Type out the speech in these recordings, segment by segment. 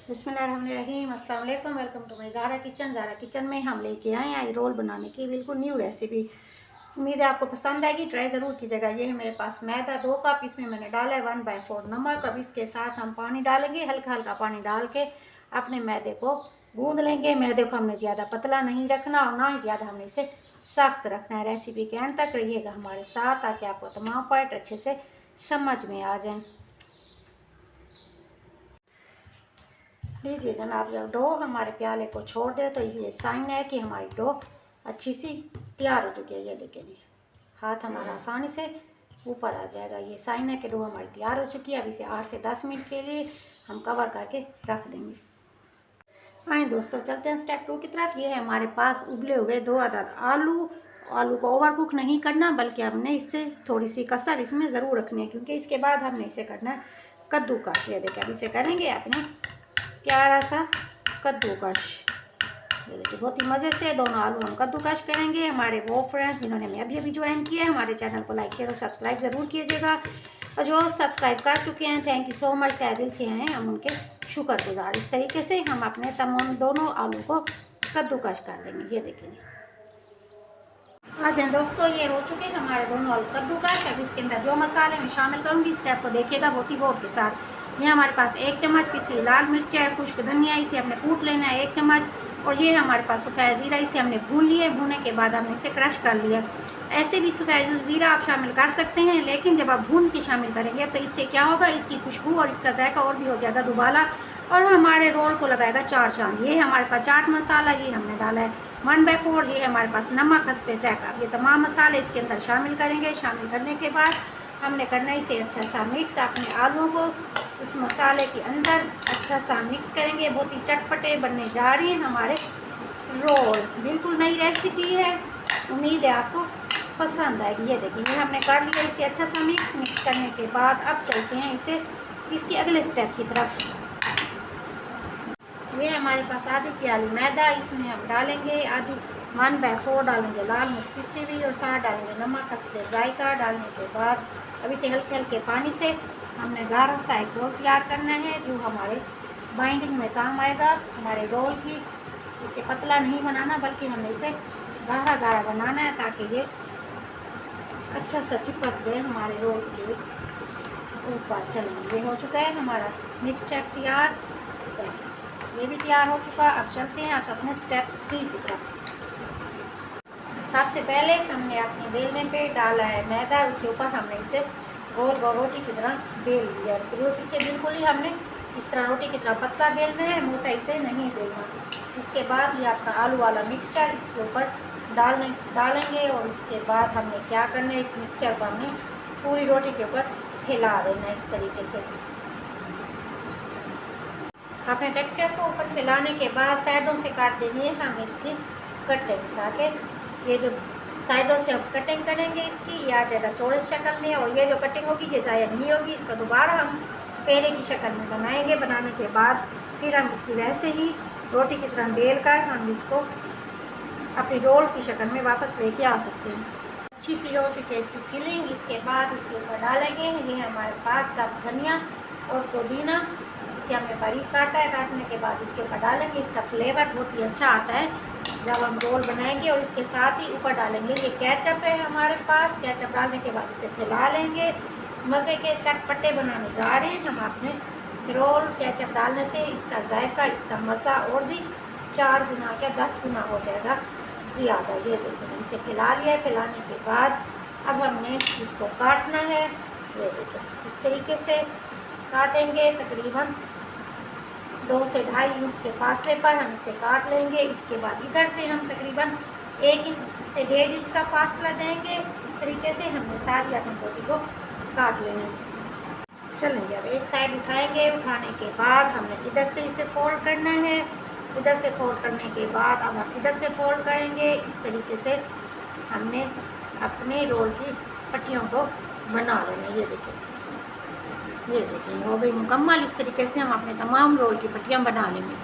बिस्मिल्लाहिर्रहमानिर्रहीम, अस्सलाम वालेकुम। Welcome to my Zara kitchen. Zara kitchen में हम लेके आए हैं रोल बनाने की बिल्कुल न्यू रेसिपी। उम्मीद है आपको पसंद आएगी, ट्राई ज़रूर कीजिएगा। ये है मेरे पास मैदा 2 कप, इसमें मैंने डाला है 1/4 नमक। अब इसके साथ हम पानी डालेंगे, हल्का हल्का पानी डाल के अपने मैदे को गूंद लेंगे। मैदे को हमने ज़्यादा पतला नहीं रखना और ना ही ज़्यादा हमने इसे सख्त रखना है। रेसिपी के एंड तक रहिएगा हमारे साथ ताकि आपको तमाम पॉइंट अच्छे से समझ में आ जाएँ। लीजिए जनाब, जब डो हमारे प्याले को छोड़ दे तो ये साइन है कि हमारी डो अच्छी सी तैयार हो चुकी है। ये देखिए जी, हाथ हमारा आसानी से ऊपर आ जाएगा। ये साइन है कि डो हमारी तैयार हो चुकी है। अब इसे 8 से 10 मिनट के लिए हम कवर करके रख देंगे। आए दोस्तों, चलते हैं स्टेप 2 की तरफ। ये है हमारे पास उबले हुए 2 अदद आलू। आलू को ओवर कुक नहीं करना, बल्कि हमने इससे थोड़ी सी कसर इसमें ज़रूर रखनी है, क्योंकि इसके बाद हमने इसे करना है कद्दूकस। ये देखिए, अब इसे करेंगे अपने प्यारा सा कद्दूकश। ये देखिए, बहुत ही मज़े से दोनों आलू हम कद्दूकश करेंगे। हमारे वो फ्रेंड्स जिन्होंने मैं अभी ज्वाइन किया है, हमारे चैनल को लाइक शेयर और सब्सक्राइब ज़रूर कीजिएगा। और जो सब्सक्राइब कर चुके हैं, थैंक यू सो मच, तहे दिल से हैं हम उनके शुक्रगुजार। इस तरीके से हम अपने तमाम दोनों आलू को कद्दूकश कर लेंगे। ये देखिए, आ जाए दोस्तों, ये हो चुके हैं हमारे दोनों आलू कद्दूकश। अब इसके अंदर जो मसाले मैं शामिल करूँगी, स्टेप को देखिएगा बहुत ही गौर के साथ। ये हमारे पास 1 चम्मच पिसी लाल मिर्च है, खुश्क धनिया, इसे हमने कूट लेना है 1 चम्मच। और ये हमारे पास सफ़ेद ज़ीरा, इसे हमने भून लिया। भूनने के बाद हमने इसे क्रश कर लिया। ऐसे भी सफ़ेद ज़ीरा आप शामिल कर सकते हैं, लेकिन जब आप भून के शामिल करेंगे तो इससे क्या होगा, इसकी खुशबू और इसका जायका और भी हो जाएगा दुबाला, और हमारे रोल को लगाएगा 4 चांद। ये हमारे पास चाट मसाला, ये हमने डाला है 1/4। ये हमारे पास नमक, हस्बे ज़ायका। ये तमाम मसाले इसके अंदर शामिल करेंगे। शामिल करने के बाद हमने करना है इसे अच्छा सा मिक्स। अपने आलूओं को इस मसाले के अंदर अच्छा सा मिक्स करेंगे। बहुत ही चटपटे बनने जा रहे हैं हमारे रोल। बिल्कुल नई रेसिपी है, उम्मीद है आपको पसंद आएगी। ये देखिए, ये हमने कर लिया इसे अच्छा सा मिक्स करने के बाद अब चलते हैं इसे इसके अगले स्टेप की तरफ। ये हमारे पास आधी प्याली मैदा, इसमें हम डालेंगे आधी 1/4 डालेंगे लाल मिर्च पिसी हुई और साथ डालेंगे नमक, हस्बे ज़ायका। डालने के बाद अब इसे हल्के हल्के पानी से हमने गाढ़ा सा एक रोल तैयार करना है, जो हमारे बाइंडिंग में काम आएगा हमारे रोल की। इसे पतला नहीं बनाना, बल्कि हमें इसे गाढ़ा गाढ़ा बनाना है, ताकि ये अच्छा सा चिपक जाए हमारे रोल के ऊपर। चलिए, ये हो चुका है हमारा मिक्सचर तैयार। चलिए, ये भी तैयार हो चुका। अब चलते हैं आप अपने स्टेप 3 की तरफ। सबसे पहले हमने अपने बेलने पे डाला है मैदा, उसके ऊपर हमने इसे गोल गोल रोटी की तरह बेल लिया। रोटी से बिल्कुल ही हमने इस तरह रोटी की तरह पतला बेलना है, मोटा इसे नहीं बेलना। इसके बाद ये आपका आलू वाला मिक्सचर इसके ऊपर डालेंगे और उसके बाद हमने क्या करना है, इस मिक्सचर को हमने पूरी रोटी के ऊपर फैला देना है इस तरीके से। अपने टेक्सचर को ऊपर फैलाने के बाद साइडों से काट देंगे हम इसकी कटिंग, ताकि ये जो साइडों से हम कटिंग करेंगे इसकी, ये आ जाएगा चौरस शक्ल में। और ये जो कटिंग होगी ये ज़ाया नहीं होगी, इसका दोबारा हम पेड़े की शक्ल में बनाएंगे। बनाने के बाद फिर हम इसकी वैसे ही रोटी की तरह बेल कर हम इसको अपनी रोल की शक्ल में वापस लेके आ सकते हैं। अच्छी सी हो चुकी है इसकी फिलिंग। इसके बाद इसके ऊपर डालेंगे ये हमारे पास सब धनिया और पुदीना, इसे हमने बारीक काटा है। काटने के बाद इसके ऊपर डालेंगे। इसका फ्लेवर बहुत ही अच्छा आता है जब हम रोल बनाएंगे। और इसके साथ ही ऊपर डालेंगे ये केचप है हमारे पास। केचप डालने के बाद इसे फैला लेंगे। मज़े के चटपटे बनाने जा रहे हैं हम अपने रोल। केचप डालने से इसका जायका, इसका मज़ा और भी 4 गुना क्या 10 गुना हो जाएगा ज़्यादा। ये देखिए, इसे फैला लिया है। फैलाने के बाद अब हमने इसको काटना है। ये देखिए, इस तरीके से काटेंगे। तकरीबन 2 से 2.5 इंच के फासले पर हम इसे काट लेंगे। इसके बाद इधर से हम तकरीबन 1 इंच से 1.5 इंच का फासला देंगे। इस तरीके से हमने सारी अपनी रोटी को काट लेना है। चलेंगे, अब एक साइड उठाएंगे। उठाने के बाद हमने इधर से इसे फोल्ड करना है। इधर से फोल्ड करने के बाद अब हम इधर से फोल्ड करेंगे। इस तरीके से हमने अपने रोल की पट्टियों को बना लेना है। ये देखिए हो गई मुकम्मल। इस तरीके से हम अपने तमाम रोल की पट्टियाँ बना लेंगे।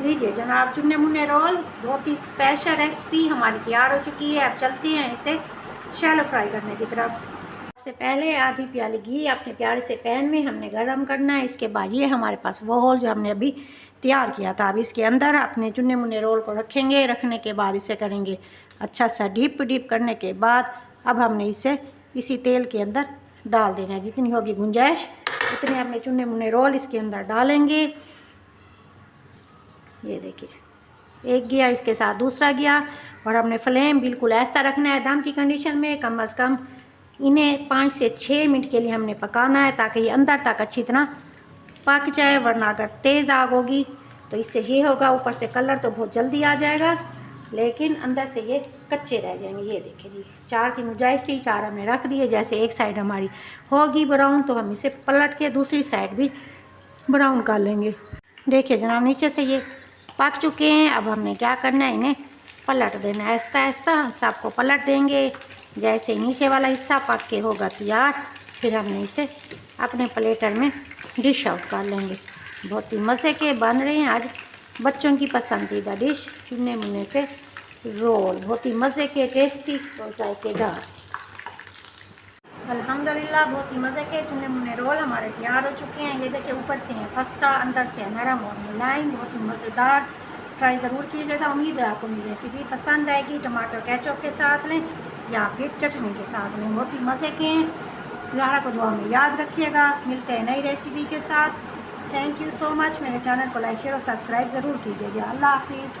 लीजिए जनाब, चुन्ने मुन्ने रोल, बहुत ही स्पेशल रेसिपी हमारी तैयार हो चुकी है। अब चलते हैं इसे शैलो फ्राई करने की तरफ। सबसे पहले आधी प्याली घी अपने प्याले से पैन में हमने गरम करना है। इसके बाद ये हमारे पास वो होल जो हमने अभी तैयार किया था, अब इसके अंदर अपने चुने मुने रोल को रखेंगे। रखने के बाद इसे करेंगे अच्छा सा डीप करने के बाद अब हमने इसे इसी तेल के अंदर डाल देना है। जितनी होगी गुंजाइश उतने अपने चुने मुने रोल इसके अंदर डालेंगे। ये देखिए एक गया, इसके साथ दूसरा गया और हमने फ्लेम बिल्कुल ऐसा रखना है दम की कंडीशन में। कम से कम इन्हें 5 से 6 मिनट के लिए हमने पकाना है ताकि ये अंदर तक अच्छी तरह पक जाए, वरना अगर तेज़ आग होगी तो इससे ये होगा ऊपर से कलर तो बहुत जल्दी आ जाएगा लेकिन अंदर से ये कच्चे रह जाएंगे। ये देखिए जी 4 की गुंजाइश थी, 4 हमने रख दिए। जैसे एक साइड हमारी होगी ब्राउन तो हम इसे पलट के दूसरी साइड भी ब्राउन कर लेंगे। देखिए जनाब नीचे से ये पक चुके हैं। अब हमने क्या करना है, इन्हें पलट देना है। आहिस्ता आहिस्ता सबको पलट देंगे। जैसे नीचे वाला हिस्सा पक के होगा तैयार फिर हमने इसे अपने प्लेटर में डिश आउट कर लेंगे। बहुत ही मज़े के बन रहे हैं आज बच्चों की पसंदीदा डिश चुने मुने से रोल। बहुत ही मज़े के, टेस्टी और जायकेदार। अल्हम्दुलिल्लाह बहुत ही मज़े के चुने मुने रोल हमारे तैयार हो चुके हैं। ये देखिए ऊपर से हैं खस्ता, अंदर से नरम और मुलायम, बहुत ही मज़ेदार। ट्राई ज़रूर कीजिएगा। उम्मीद है आपको मेरी रेसिपी पसंद आएगी। टमाटर केचप के साथ लें या फिर चटनी के साथ लें, बहुत ही मज़े के हैं। ज़ाहरा को दुआ में याद रखिएगा। मिलते हैं नई रेसिपी के साथ। Thank you so much. मेरे चैनल को लाइक शेयर और सब्सक्राइब ज़रूर कीजिएगा। अल्लाह हाफिज़।